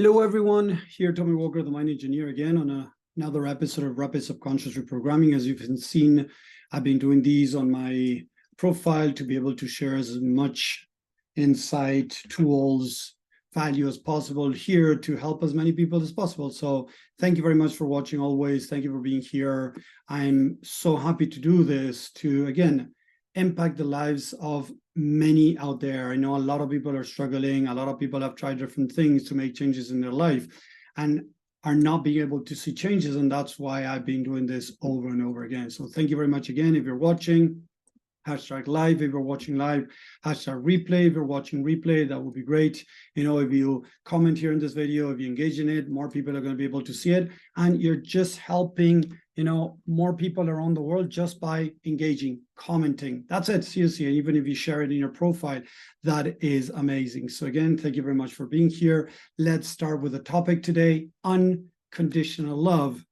Hello, everyone. Here, Tommy Walker, the Mind Engineer, again on another episode of Rapid Subconscious Reprogramming. As you've seen, I've been doing these on my profile to be able to share as much insight, tools, value as possible here to help as many people as possible. So thank you very much for watching always. Thank you for being here. I'm so happy to do this to, again, impact the lives of many out there. I know a lot of people are struggling. A lot of people have tried different things to make changes in their life and are not being able to see changes. And that's why I've been doing this over and over again. So thank you very much again. If you're watching, hashtag live. If you're watching live, hashtag replay. If you're watching replay, that would be great. You know, if you comment here in this video, if you engage in it, more people are going to be able to see it. And you're just helping, you know, more people around the world just by engaging, commenting. That's it, seriously. And even if you share it in your profile, that is amazing. So again, thank you very much for being here. Let's start with the topic today. Unconditional love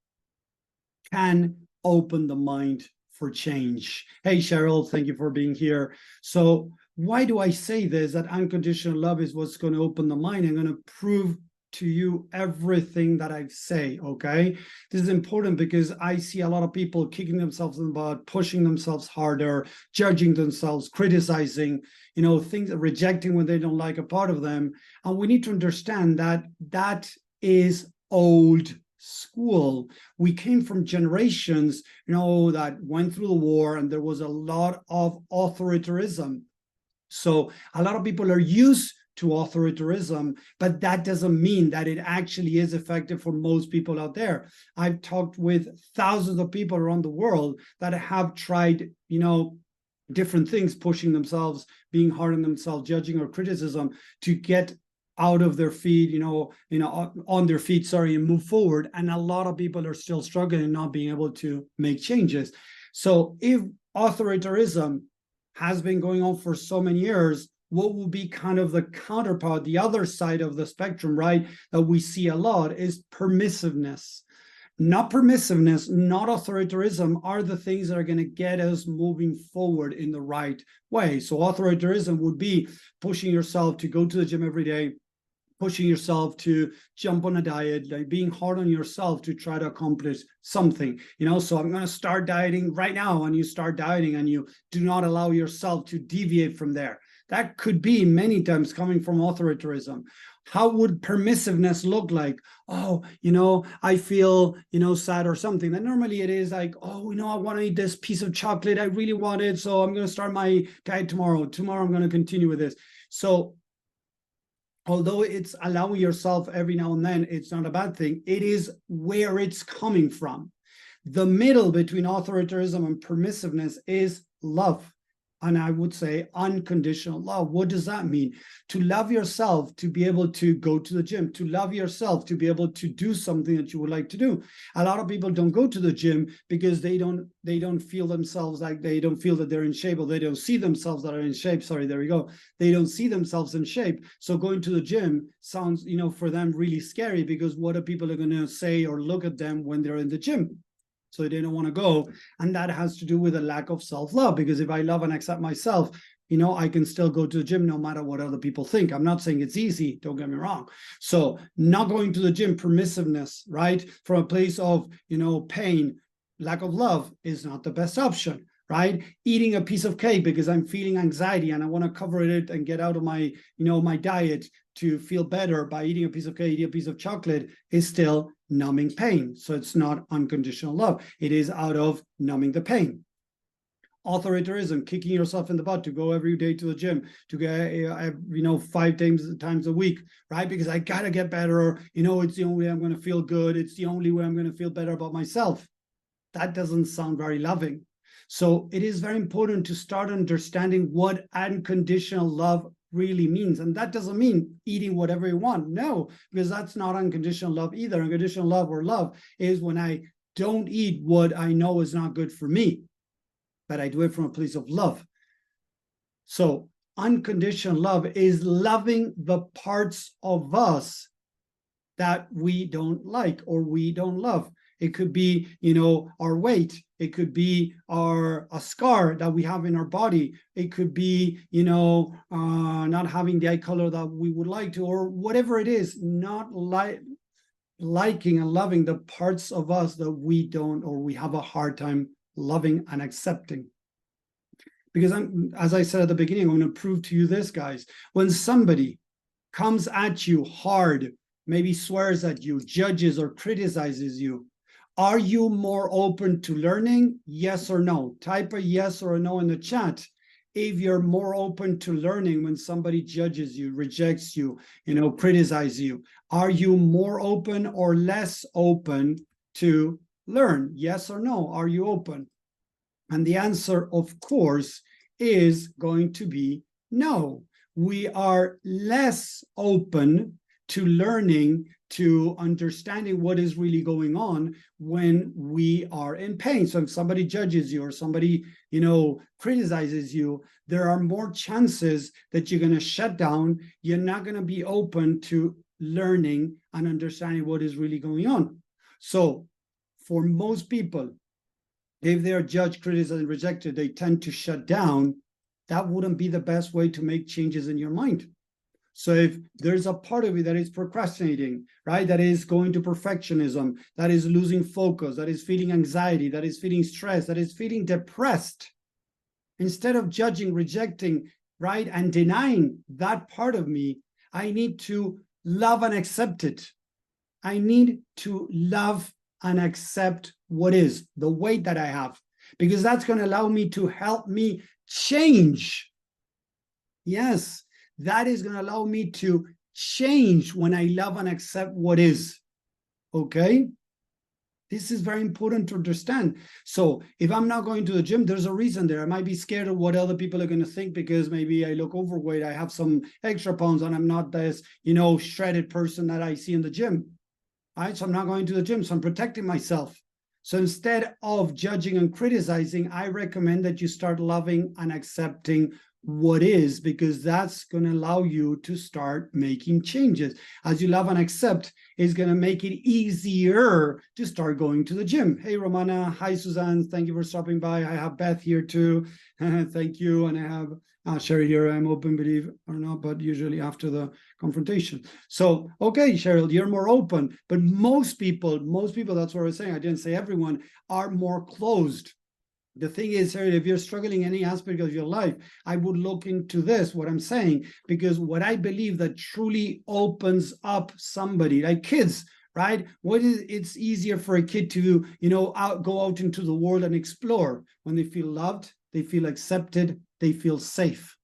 can open the mind for change. Hey, Cheryl, thank you for being here. So why do I say this, that unconditional love is what's going to open the mind? I'm going to prove to you everything that I say, okay? This is important because I see a lot of people kicking themselves in the butt, pushing themselves harder, judging themselves, criticizing, you know, things, rejecting when they don't like a part of them. And we need to understand that that is old school. We came from generations, you know, that went through the war, and there was a lot of authoritarianism. So a lot of people are used to authoritarianism, but that doesn't mean that it actually is effective for most people out there. I've talked with thousands of people around the world that have tried, you know, different things, pushing themselves, being hard on themselves, judging or criticism to get out of their feet, on their feet, and move forward. And a lot of people are still struggling and not being able to make changes. So if authoritarianism has been going on for so many years, what will be kind of the counterpart, the other side of the spectrum, right, that we see a lot is permissiveness. Not permissiveness, not authoritarianism are the things that are going to get us moving forward in the right way. So authoritarianism would be pushing yourself to go to the gym every day, pushing yourself to jump on a diet, like being hard on yourself to try to accomplish something, you know. So I'm going to start dieting right now, and you start dieting and you do not allow yourself to deviate from there. That could be many times coming from authoritarianism. How would permissiveness look like? Oh, you know, I feel, you know, sad or something. And normally it is like, oh, you know, I want to eat this piece of chocolate. I really want it. So I'm going to start my diet tomorrow. Tomorrow I'm going to continue with this. So although it's allowing yourself every now and then, it's not a bad thing. It is where it's coming from. The middle between authoritarianism and permissiveness is love. And I would say unconditional love. What does that mean? To love yourself, to be able to go to the gym, to love yourself, to be able to do something that you would like to do. A lot of people don't go to the gym because they don't feel themselves like, they don't feel that they're in shape, or they don't see themselves that are in shape. Sorry, there we go. They don't see themselves in shape. So going to the gym sounds, you know, for them really scary, because what are people going to say or look at them when they're in the gym? So they don't want to go. And that has to do with a lack of self-love, because if I love and accept myself, you know, I can still go to the gym no matter what other people think. I'm not saying it's easy, don't get me wrong. So not going to the gym, permissiveness, right, from a place of, you know, pain, lack of love is not the best option, right? Eating a piece of cake because I'm feeling anxiety and I want to cover it and get out of my, you know, my diet to feel better by eating a piece of cake, eating a piece of chocolate, is still numbing pain. So it's not unconditional love. It is out of numbing the pain. Authoritarianism, kicking yourself in the butt to go every day to the gym, to get, you know, 5 times a week, right? Because I got to get better. Or, you know, it's the only way I'm going to feel good. It's the only way I'm going to feel better about myself. That doesn't sound very loving. So it is very important to start understanding what unconditional love really means. And that doesn't mean eating whatever you want. No, because that's not unconditional love either. Unconditional love, or love, is when I don't eat what I know is not good for me, but I do it from a place of love. So unconditional love is loving the parts of us that we don't like or we don't love. It could be, you know, our weight. It could be a scar that we have in our body. It could be, you know, not having the eye color that we would like to, or whatever it is, not liking and loving the parts of us that we don't, or we have a hard time loving and accepting. Because as I said at the beginning, I'm going to prove to you this, guys. When somebody comes at you hard, maybe swears at you, judges or criticizes you, are you more open to learning? Yes or no? Type a yes or a no in the chat if you're more open to learning when somebody judges you, rejects you, you know, criticizes you. Are you more open or less open to learn? Yes or no? Are you open? And the answer, of course, is going to be no. We are less open to learning, to understanding what is really going on when we are in pain. So if somebody judges you or somebody, you know, criticizes you, there are more chances that you're going to shut down. You're not going to be open to learning and understanding what is really going on. So for most people, if they are judged, criticized, and rejected, they tend to shut down. That wouldn't be the best way to make changes in your mind. So if there's a part of you that is procrastinating, right, that is going to perfectionism, that is losing focus, that is feeling anxiety, that is feeling stress, that is feeling depressed, instead of judging, rejecting, right, and denying that part of me, I need to love and accept it. I need to love and accept what is, the weight that I have, because that's going to allow me to help me change. Yes, that is going to allow me to change when I love and accept what is. Okay? This is very important to understand. So if I'm not going to the gym, there's a reason there. I might be scared of what other people are going to think because maybe I look overweight, I have some extra pounds, and I'm not this, you know, shredded person that I see in the gym. All right, so I'm not going to the gym, so I'm protecting myself. So instead of judging and criticizing, I recommend that you start loving and accepting what is, because that's going to allow you to start making changes. As you love and accept, it's going to make it easier to start going to the gym. Hey, Romana. Hi, Suzanne. Thank you for stopping by. I have Beth here too. Thank you. And I have Sherry here. I'm open, believe or not, but usually after the confrontation. So, okay, Cheryl, you're more open. But most people, that's what I was saying, I didn't say everyone, are more closed. The thing is, if you're struggling in any aspect of your life, I would look into this, what I'm saying, because what I believe that truly opens up somebody, like kids, right? It's easier for a kid to, you know, go out into the world and explore when they feel loved, they feel accepted, they feel safe.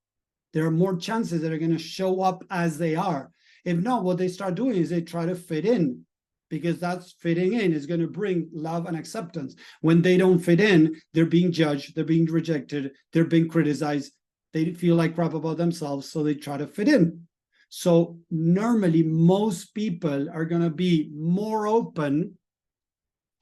There are more chances that are going to show up as they are. If not, what they start doing is they try to fit in, because that's fitting in is going to bring love and acceptance. When they don't fit in, they're being judged, they're being rejected, they're being criticized, they feel like crap about themselves, so they try to fit in. So normally, most people are going to be more open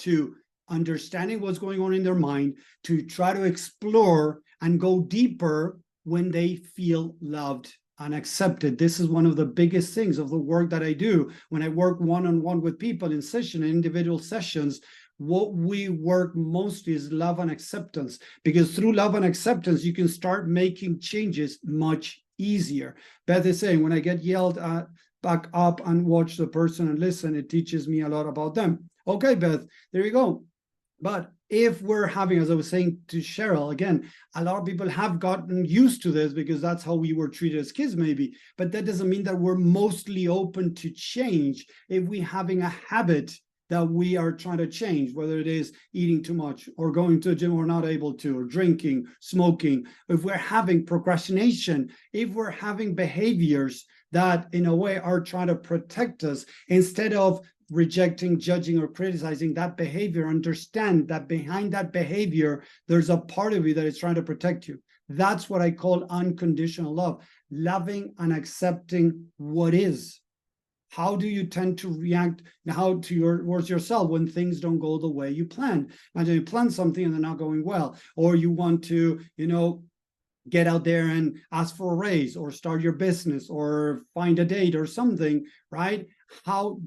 to understanding what's going on in their mind, to try to explore and go deeper when they feel loved and accepted. This is one of the biggest things of the work that I do when I work one-on-one with people in session, in individual sessions. What we work mostly is love and acceptance, because through love and acceptance, you can start making changes much easier. Beth is saying, when I get yelled at, back up and watch the person and listen, it teaches me a lot about them. Okay, Beth, there you go. But if we're having, as I was saying to Cheryl, again, a lot of people have gotten used to this because that's how we were treated as kids, maybe. But that doesn't mean that we're mostly open to change if we're having a habit that we are trying to change, whether it is eating too much or going to the gym or not able to, or drinking, smoking. If we're having procrastination, if we're having behaviors that in a way are trying to protect us, instead of rejecting, judging, or criticizing that behavior, understand that behind that behavior, there's a part of you that is trying to protect you. That's what I call unconditional love, loving and accepting what is. How do you tend to react towards yourself when things don't go the way you plan? Imagine you plan something and they're not going well, or you want to, you know, get out there and ask for a raise or start your business or find a date or something, right? How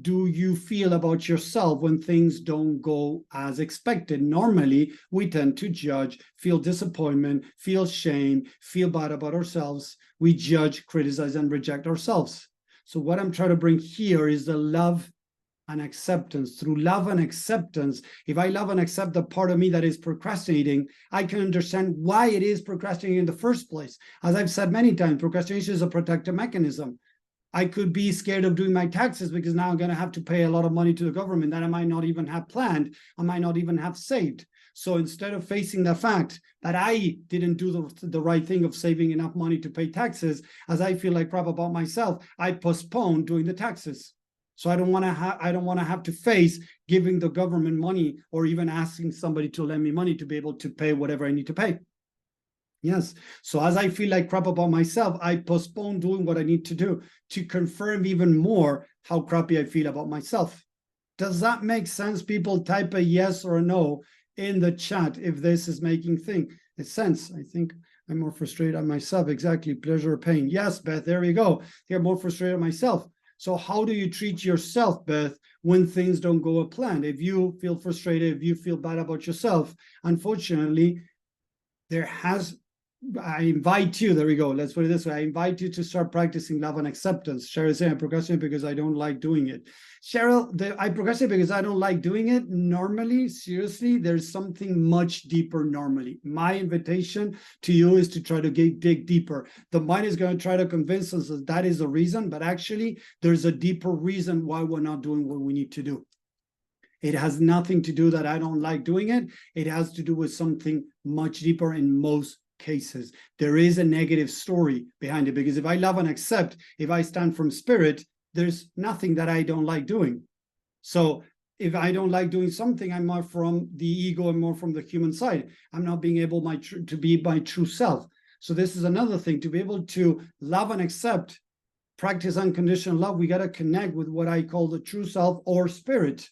do you feel about yourself when things don't go as expected? Normally, we tend to judge, feel disappointment, feel shame, feel bad about ourselves. We judge, criticize, and reject ourselves. So what I'm trying to bring here is the love and acceptance. Through love and acceptance, if I love and accept the part of me that is procrastinating, I can understand why it is procrastinating in the first place. As I've said many times, procrastination is a protective mechanism. I could be scared of doing my taxes because now I'm going to have to pay a lot of money to the government that I might not even have planned, I might not even have saved. So instead of facing the fact that I didn't do the right thing of saving enough money to pay taxes, as I feel like crap about myself, I postpone doing the taxes. So I don't want to have to face giving the government money or even asking somebody to lend me money to be able to pay whatever I need to pay. Yes. So as I feel like crap about myself, I postpone doing what I need to do to confirm even more how crappy I feel about myself. Does that make sense? People type a yes or a no in the chat if this is making sense. I think I'm more frustrated at myself. Exactly. Pleasure or pain. Yes, Beth, there we go. You're more frustrated at myself. So how do you treat yourself, Beth, when things don't go as planned? If you feel frustrated, if you feel bad about yourself, unfortunately, I invite you, there we go, let's put it this way, I invite you to start practicing love and acceptance. Cheryl is saying, I procrastinate because I don't like doing it. Cheryl, I procrastinate because I don't like doing it. Normally, seriously, there's something much deeper normally. My invitation to you is to try to dig deeper. The mind is going to try to convince us that is the reason, but actually, there's a deeper reason why we're not doing what we need to do. It has nothing to do that I don't like doing it. It has to do with something much deeper in most cases. There is a negative story behind it, because if I love and accept, if I stand from spirit, there's nothing that I don't like doing. So if I don't like doing something, I'm more from the ego and more from the human side. I'm not being able to be my true self. So this is another thing, to be able to love and accept, practice unconditional love. We got to connect with what I call the true self or spirit.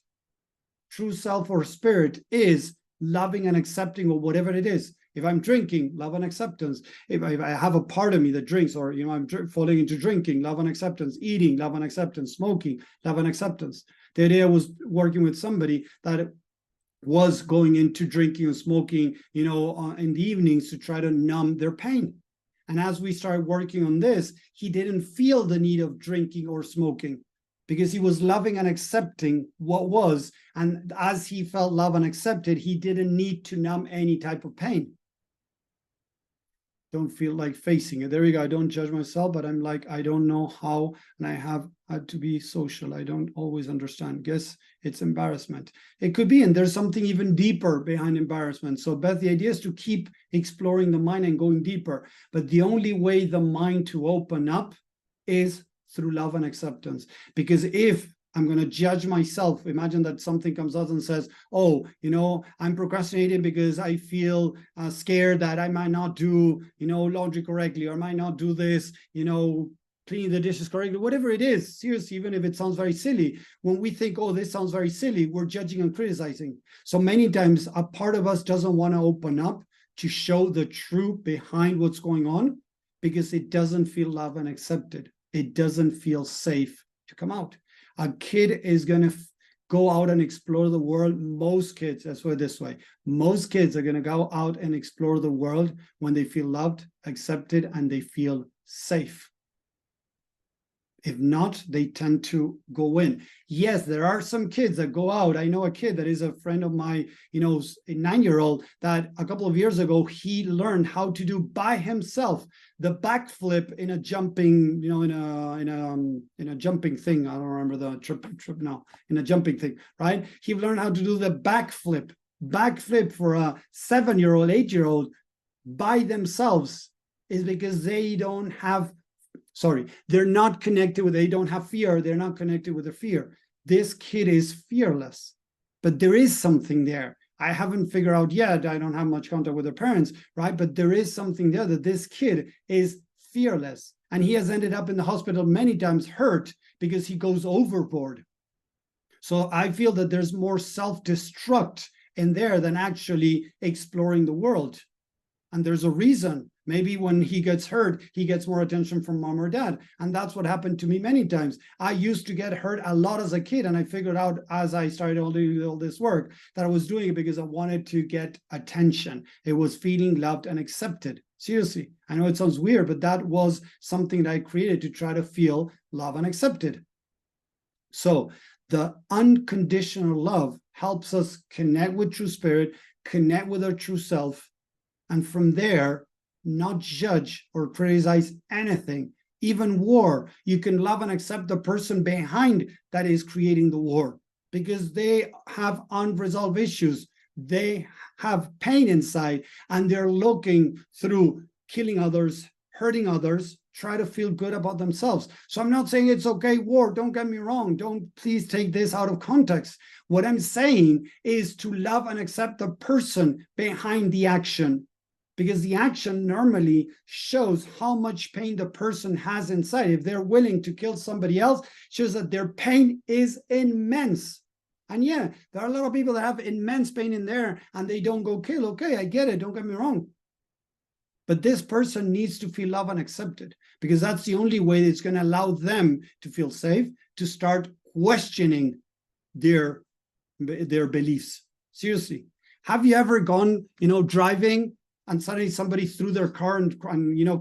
True self or spirit is loving and accepting of whatever it is. If I'm drinking, love and acceptance. If I have a part of me that drinks, or I'm falling into drinking, love and acceptance. Eating, love and acceptance. Smoking, love and acceptance. The idea was working with somebody that was going into drinking and smoking, in the evenings to try to numb their pain. And as we started working on this, he didn't feel the need of drinking or smoking, because he was loving and accepting what was. And as he felt love and accepted, he didn't need to numb any type of pain. Don't feel like facing it. There you go. I don't judge myself, but I'm like, I don't know how, and I have had to be social. I don't always understand. Guess it's embarrassment. It could be, and there's something even deeper behind embarrassment. So, Beth, the idea is to keep exploring the mind and going deeper. But the only way the mind to open up is through love and acceptance. Because if I'm going to judge myself, imagine that something comes out and says, oh, I'm procrastinating because I feel scared that I might not do, laundry correctly, or might not do this, cleaning the dishes correctly, whatever it is. Seriously, even if it sounds very silly, when we think, oh, this sounds very silly, we're judging and criticizing. So many times a part of us doesn't want to open up to show the truth behind what's going on, because it doesn't feel loved and accepted. It doesn't feel safe to come out. A kid is going to go out and explore the world. Most kids, let's put it this way, most kids are going to go out and explore the world when they feel loved, accepted, and they feel safe. If not, they tend to go in. Yes, there are some kids that go out. I know a kid that is a friend of my, a 9-year-old, that a couple of years ago, he learned how to do by himself the backflip in a jumping, in a jumping thing. I don't remember the trip now, in a jumping thing, right? He learned how to do the backflip for a 7-year-old, 8-year-old by themselves, is because they don't have they're not connected with, they don't have fear. They're not connected with the fear. This kid is fearless, but there is something there. I haven't figured out yet. I don't have much contact with their parents, right? But there is something there, that this kid is fearless. And he has ended up in the hospital many times hurt because he goes overboard. So I feel that there's more self-destruct in there than actually exploring the world. And there's a reason Maybe when he gets hurt, he gets more attention from mom or dad. And that's what happened to me many times. I used to get hurt a lot as a kid. And I figured out as I started doing all this work that I was doing it because I wanted to get attention. It was feeling loved and accepted. Seriously, I know it sounds weird, but that was something that I created to try to feel loved and accepted. So the unconditional love helps us connect with true spirit, connect with our true self, and from there, not judge or criticize anything, even war. You can love and accept the person behind that is creating the war because they have unresolved issues. They have pain inside and they're looking through killing others, hurting others, try to feel good about themselves. So I'm not saying it's okay, war, don't get me wrong. Don't please take this out of context. What I'm saying is to love and accept the person behind the action, because the action normally shows how much pain the person has inside. If they're willing to kill somebody else, shows that their pain is immense. And yeah, there are a lot of people that have immense pain in there and they don't go kill. Okay, I get it, don't get me wrong. But this person needs to feel loved and accepted, because that's the only way it's going to allow them to feel safe, to start questioning their beliefs. Seriously. Have you ever gone, driving and suddenly somebody threw their car and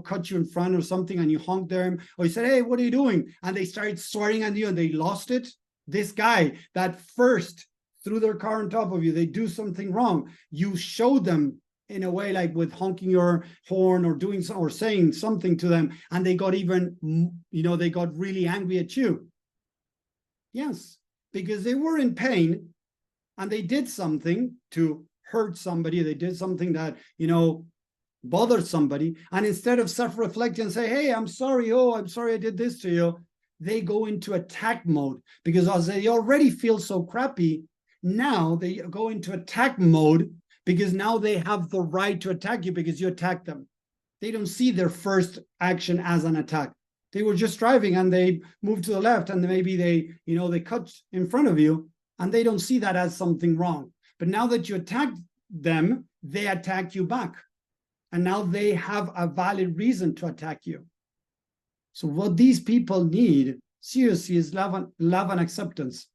cut you in front or something and you honked them, or you said, hey, what are you doing? And they started swearing at you and they lost it? This guy that first threw their car on top of you, they do something wrong. You show them in a way, like with honking your horn or doing so, or saying something to them, and they got even, they got really angry at you. Yes, because they were in pain and they did something to hurt somebody. They did something that, bothered somebody. And instead of self-reflecting and say, hey, I'm sorry. Oh, I'm sorry I did this to you. They go into attack mode because as they already feel so crappy, now they go into attack mode because now they have the right to attack you because you attacked them. They don't see their first action as an attack. They were just driving and they moved to the left and maybe they cut in front of you and they don't see that as something wrong. But now that you attacked them, they attack you back. And now they have a valid reason to attack you. So what these people need, seriously, is love and acceptance.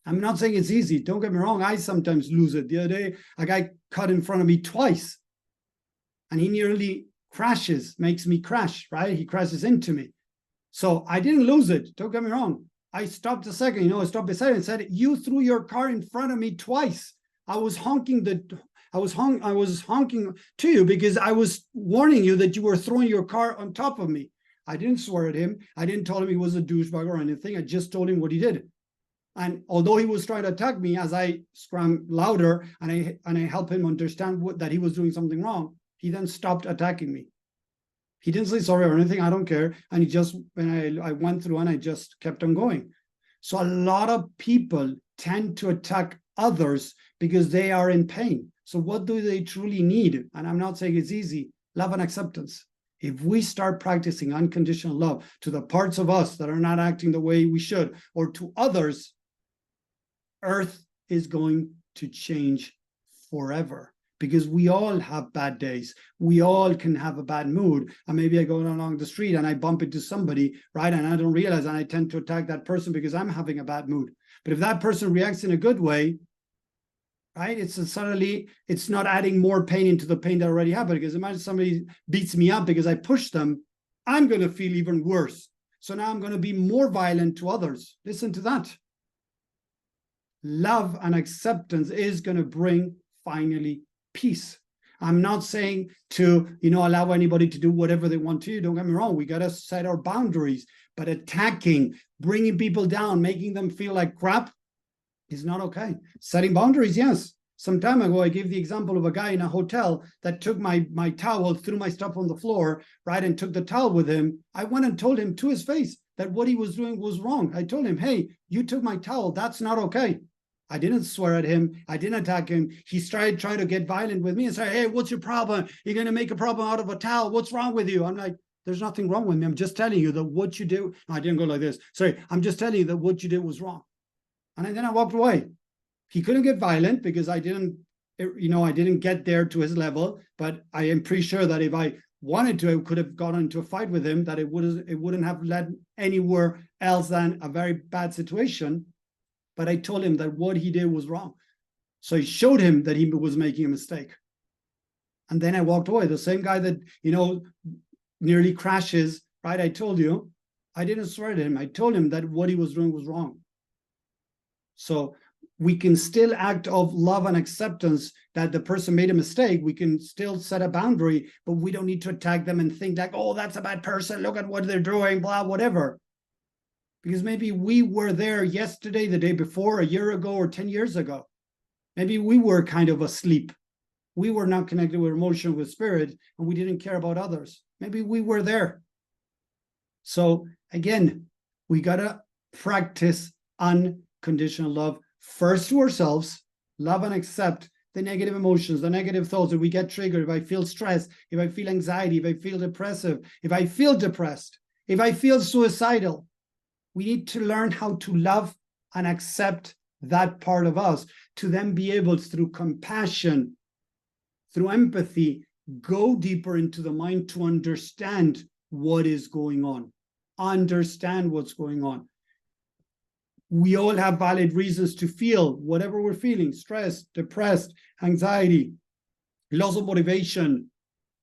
I'm not saying it's easy. Don't get me wrong. I sometimes lose it. The other day, a guy cut in front of me twice. And he nearly crashes, makes me crash, right? He crashes into me. So I didn't lose it. Don't get me wrong. I stopped a second, I stopped beside him and said, you threw your car in front of me twice. I was honking to you because I was warning you that you were throwing your car on top of me. I didn't swear at him. I didn't tell him he was a douchebag or anything. I just told him what he did. And although he was trying to attack me, as I screamed louder and I helped him understand that he was doing something wrong, he then stopped attacking me. He didn't say sorry or anything. I don't care. And I went through and I just kept on going. So a lot of people tend to attack others because they are in pain. So what do they truly need? And I'm not saying it's easy. Love and acceptance. If we start practicing unconditional love to the parts of us that are not acting the way we should, or to others, Earth is going to change forever. Because we all have bad days. We all can have a bad mood. And maybe I go along the street and I bump into somebody, right? And I don't realize, and I tend to attack that person because I'm having a bad mood. But if that person reacts in a good way, right? It's not adding more pain into the pain that already happened. Because imagine somebody beats me up because I pushed them, I'm going to feel even worse. So now I'm going to be more violent to others. Listen to that. Love and acceptance is going to bring finally peace. I'm not saying to, allow anybody to do whatever they want to. Don't get me wrong. We got to set our boundaries. But attacking, bringing people down, making them feel like crap is not okay. Setting boundaries, yes. Some time ago, I gave the example of a guy in a hotel that took my towel, threw my stuff on the floor, right, and took the towel with him. I went and told him to his face that what he was doing was wrong. I told him, hey, you took my towel. That's not okay. I didn't swear at him. I didn't attack him. He started trying to get violent with me and say, hey, what's your problem? You're going to make a problem out of a towel. What's wrong with you? I'm like, there's nothing wrong with me. I'm just telling you that what you did. No, I didn't go like this. Sorry. I'm just telling you that what you did was wrong. And then I walked away. He couldn't get violent because I didn't get there to his level. But I am pretty sure that if I wanted to, I could have gone into a fight with him that it wouldn't have led anywhere else than a very bad situation. But I told him that what he did was wrong. So I showed him that he was making a mistake. And then I walked away. The same guy that, nearly crashes, right? I told you, I didn't swear at him. I told him that what he was doing was wrong. So we can still act of love and acceptance that the person made a mistake. We can still set a boundary, but we don't need to attack them and think like, oh, that's a bad person. Look at what they're doing, blah, whatever. Because maybe we were there yesterday, the day before, a year ago, or 10 years ago. Maybe we were kind of asleep. We were not connected with emotion, with spirit, and we didn't care about others. Maybe we were there. So again, we got to practice unconditional love first to ourselves, love and accept the negative emotions, the negative thoughts. If we get triggered, if I feel stressed, if I feel anxiety, if I feel depressive, if I feel depressed, if I feel suicidal, we need to learn how to love and accept that part of us, to then be able, through compassion, through empathy, go deeper into the mind to understand what is going on, understand what's going on. We all have valid reasons to feel whatever we're feeling: stress, depressed, anxiety, loss of motivation,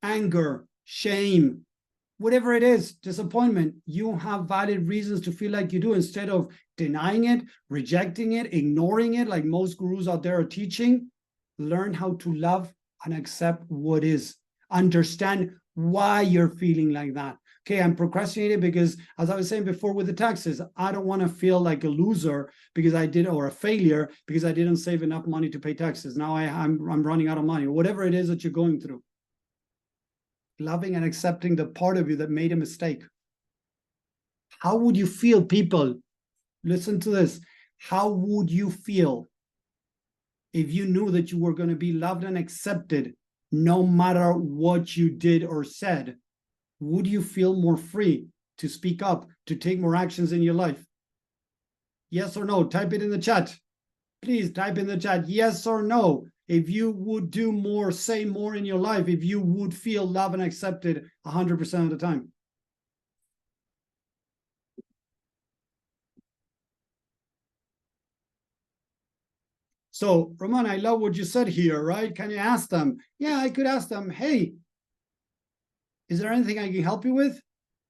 anger, shame, whatever it is, disappointment. You have valid reasons to feel like you do, instead of denying it, rejecting it, ignoring it, like most gurus out there are teaching. Learn how to love and accept what is. Understand why you're feeling like that. Okay, I'm procrastinating because, as I was saying before with the taxes, I don't want to feel like a loser because I did, or a failure because I didn't save enough money to pay taxes. Now I'm running out of money, or whatever it is that you're going through. Loving and accepting the part of you that made a mistake. How would you feel, people? Listen to this. How would you feel if you knew that you were going to be loved and accepted no matter what you did or said? Would you feel more free to speak up, to take more actions in your life? Yes or no? Type it in the chat. Please type in the chat, yes or no. If you would do more, say more in your life, if you would feel loved and accepted 100% of the time. So, Roman, I love what you said here, right? Can you ask them? Yeah, I could ask them, hey, is there anything I can help you with?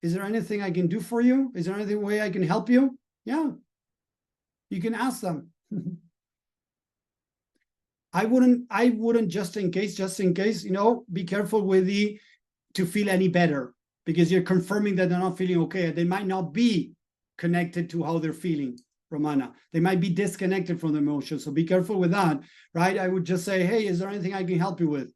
Is there anything I can do for you? Is there any way I can help you? Yeah, you can ask them. I wouldn't just in case, be careful with to feel any better, because you're confirming that they're not feeling okay. They might not be connected to how they're feeling, Romana. They might be disconnected from the emotion. So be careful with that, right? I would just say, hey, is there anything I can help you with?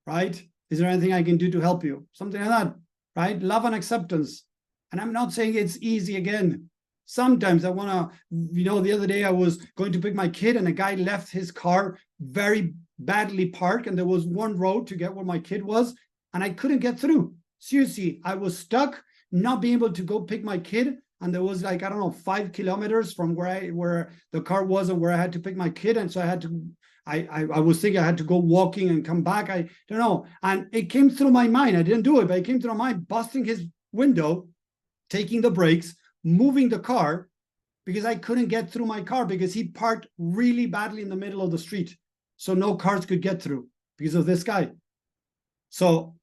Right? Is there anything I can do to help you? Something like that, right? Love and acceptance. And I'm not saying it's easy again. Sometimes I want to, the other day I was going to pick my kid and a guy left his car very badly parked, and there was one road to get where my kid was, and I couldn't get through. Seriously, I was stuck, not being able to go pick my kid, and there was 5 kilometers from where the car was and where I had to pick my kid, and so I had to, I was thinking I had to go walking and come back. I don't know, and it came through my mind. I didn't do it, but it came through my mind, busting his window, taking the brakes, moving the car, because I couldn't get through my car because he parked really badly in the middle of the street. So no cars could get through because of this guy. So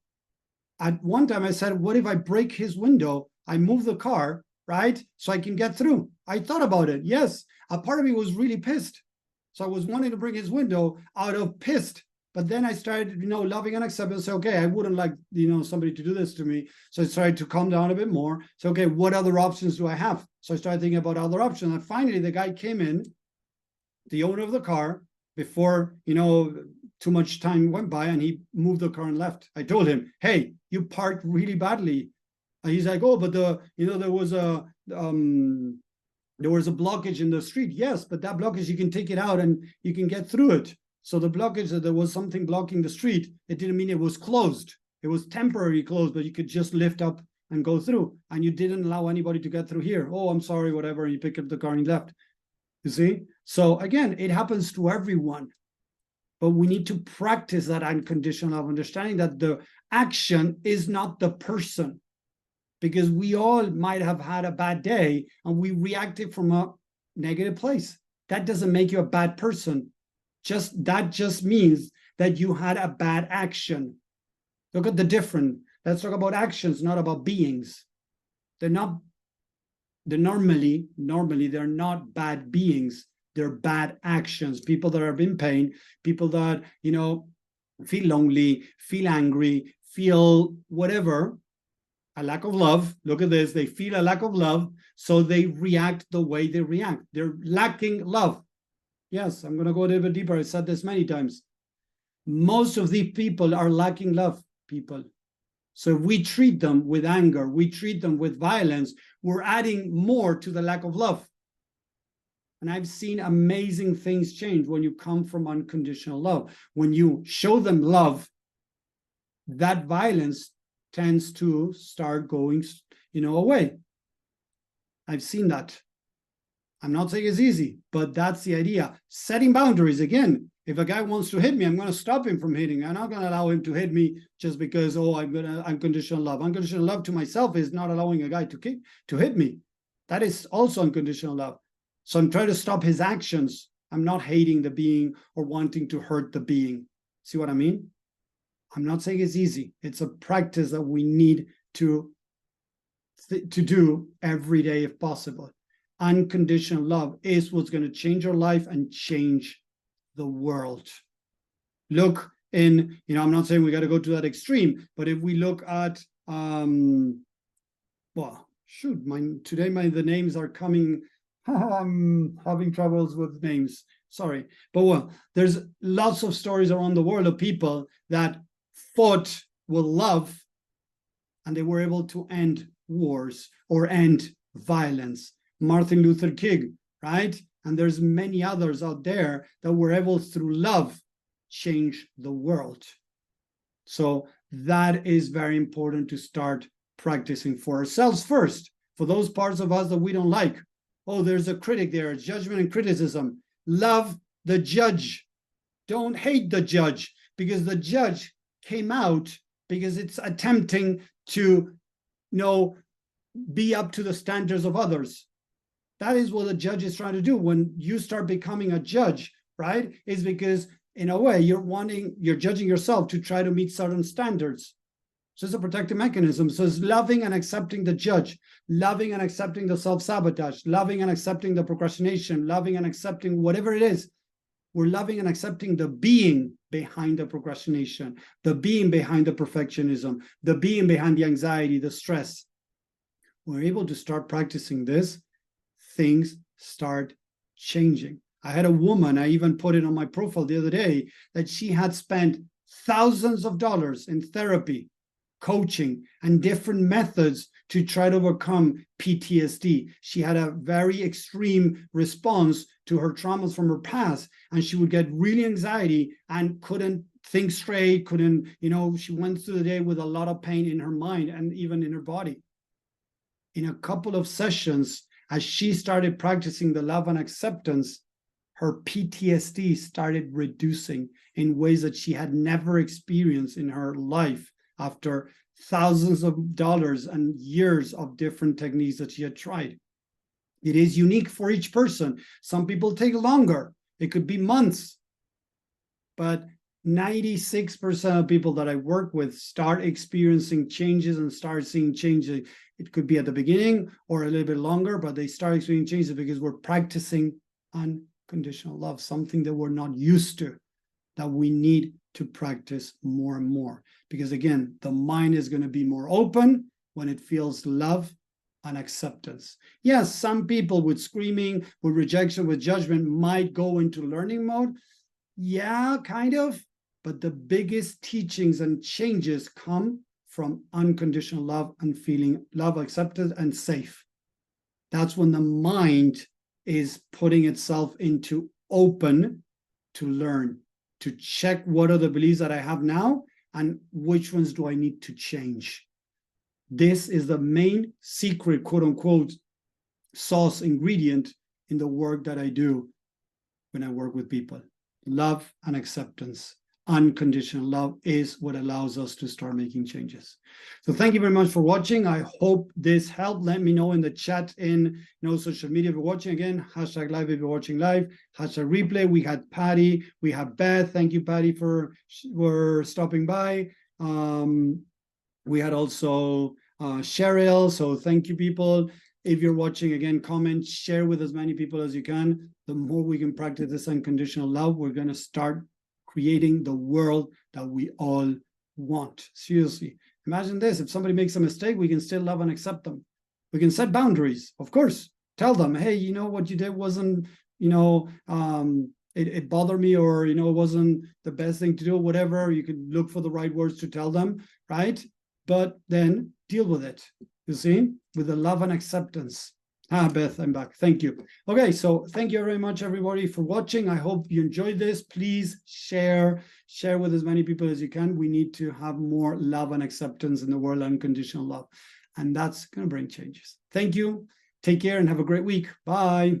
at one time I said, what if I break his window? I move the car, right? So I can get through. I thought about it. Yes. A part of me was really pissed. So I was wanting to break his window out of pissed. But then I started, loving and accepting. So, okay, I wouldn't like, somebody to do this to me. So I started to calm down a bit more. So, okay, what other options do I have? So I started thinking about other options. And finally, the guy came in, the owner of the car, before, too much time went by, and he moved the car and left. I told him, hey, you parked really badly. And he's like, oh, but there was a blockage in the street. Yes, but that blockage, you can take it out and you can get through it. So the blockage, that there was something blocking the street, it didn't mean it was closed. It was temporarily closed, but you could just lift up and go through. And you didn't allow anybody to get through here. Oh, I'm sorry, whatever. And you pick up the car and left. You see? So again, it happens to everyone. But we need to practice that unconditional love, understanding that the action is not the person, because we all might have had a bad day and we reacted from a negative place. That doesn't make you a bad person. That just means that you had a bad action. Look at the difference. Let's talk about actions, not about beings. Normally they're not bad beings. They're bad actions. People that are in pain, people that, feel lonely, feel angry, feel whatever, a lack of love. Look at this. They feel a lack of love, so they react the way they react. They're lacking love. Yes, I'm going to go a little bit deeper. I said this many times. Most of these people are lacking love, people. So if we treat them with anger, we treat them with violence, we're adding more to the lack of love. And I've seen amazing things change when you come from unconditional love. When you show them love, that violence tends to start going, away. I've seen that. I'm not saying it's easy, but that's the idea. Setting boundaries. Again, if a guy wants to hit me, I'm going to stop him from hitting. I'm not going to allow him to hit me just because, I'm going to unconditional love. Unconditional love to myself is not allowing a guy to hit me. That is also unconditional love. So I'm trying to stop his actions. I'm not hating the being or wanting to hurt the being. See what I mean? I'm not saying it's easy. It's a practice that we need to do every day if possible. Unconditional love is what's going to change your life and change the world. Look I'm not saying we got to go to that extreme, but if we look at, the names are coming. I'm having troubles with names. Sorry. But there's lots of stories around the world of people that fought with love and they were able to end wars or end violence. Martin Luther King, right? And there's many others out there that were able, through love, change the world. So that is very important to start practicing for ourselves first, for those parts of us that we don't like. Oh, there's a critic there, judgment and criticism. Love the judge. Don't hate the judge, because the judge came out because it's attempting to, be up to the standards of others. That is what the judge is trying to do. When you start becoming a judge, right, is because in a way you're judging yourself to try to meet certain standards. So it's a protective mechanism. So it's loving and accepting the judge, loving and accepting the self-sabotage, loving and accepting the procrastination, loving and accepting whatever it is. We're loving and accepting the being behind the procrastination, the being behind the perfectionism, the being behind the anxiety, the stress. We're able to start practicing this, things start changing. I had a woman, I even put it on my profile the other day, that she had spent thousands of dollars in therapy, coaching, and different methods to try to overcome PTSD. She had a very extreme response to her traumas from her past, and she would get really anxiety and couldn't think straight, she went through the day with a lot of pain in her mind and even in her body. In a couple of sessions, as she started practicing the love and acceptance, her PTSD started reducing in ways that she had never experienced in her life after thousands of dollars and years of different techniques that she had tried. It is unique for each person. Some people take longer. It could be months. But 96% of people that I work with start experiencing changes and start seeing changes. It could be at the beginning or a little bit longer, but they start experiencing changes because we're practicing unconditional love, something that we're not used to, that we need to practice more and more. Because again, the mind is going to be more open when it feels love and acceptance. Yes, some people with screaming, with rejection, with judgment might go into learning mode. Yeah, kind of. But the biggest teachings and changes come from unconditional love and feeling love, accepted, and safe. That's when the mind is putting itself into open to learn, to check what are the beliefs that I have now and which ones do I need to change. This is the main secret, quote unquote, sauce ingredient in the work that I do when I work with people. love and acceptance. Unconditional love is what allows us to start making changes. So thank you very much for watching. I hope this helped. Let me know in the chat in social media if you're watching. Again, hashtag live if you're watching live, hashtag replay. We had Patty, we have Beth. Thank you, Patty, for stopping by. We had also Cheryl. So thank you, people. If you're watching, again, comment, share with as many people as you can. The more we can practice this unconditional love, we're going to start creating the world that we all want. Seriously, imagine this. If somebody makes a mistake, we can still love and accept them. We can set boundaries, of course. Tell them, hey, what you did wasn't, it bothered me, or, it wasn't the best thing to do, whatever. You can look for the right words to tell them, right? But then deal with it, you see, with the love and acceptance. Beth, I'm back. Thank you. Okay, so thank you very much, everybody, for watching. I hope you enjoyed this. Please share with as many people as you can. We need to have more love and acceptance in the world, unconditional love. And that's going to bring changes. Thank you. Take care and have a great week. Bye.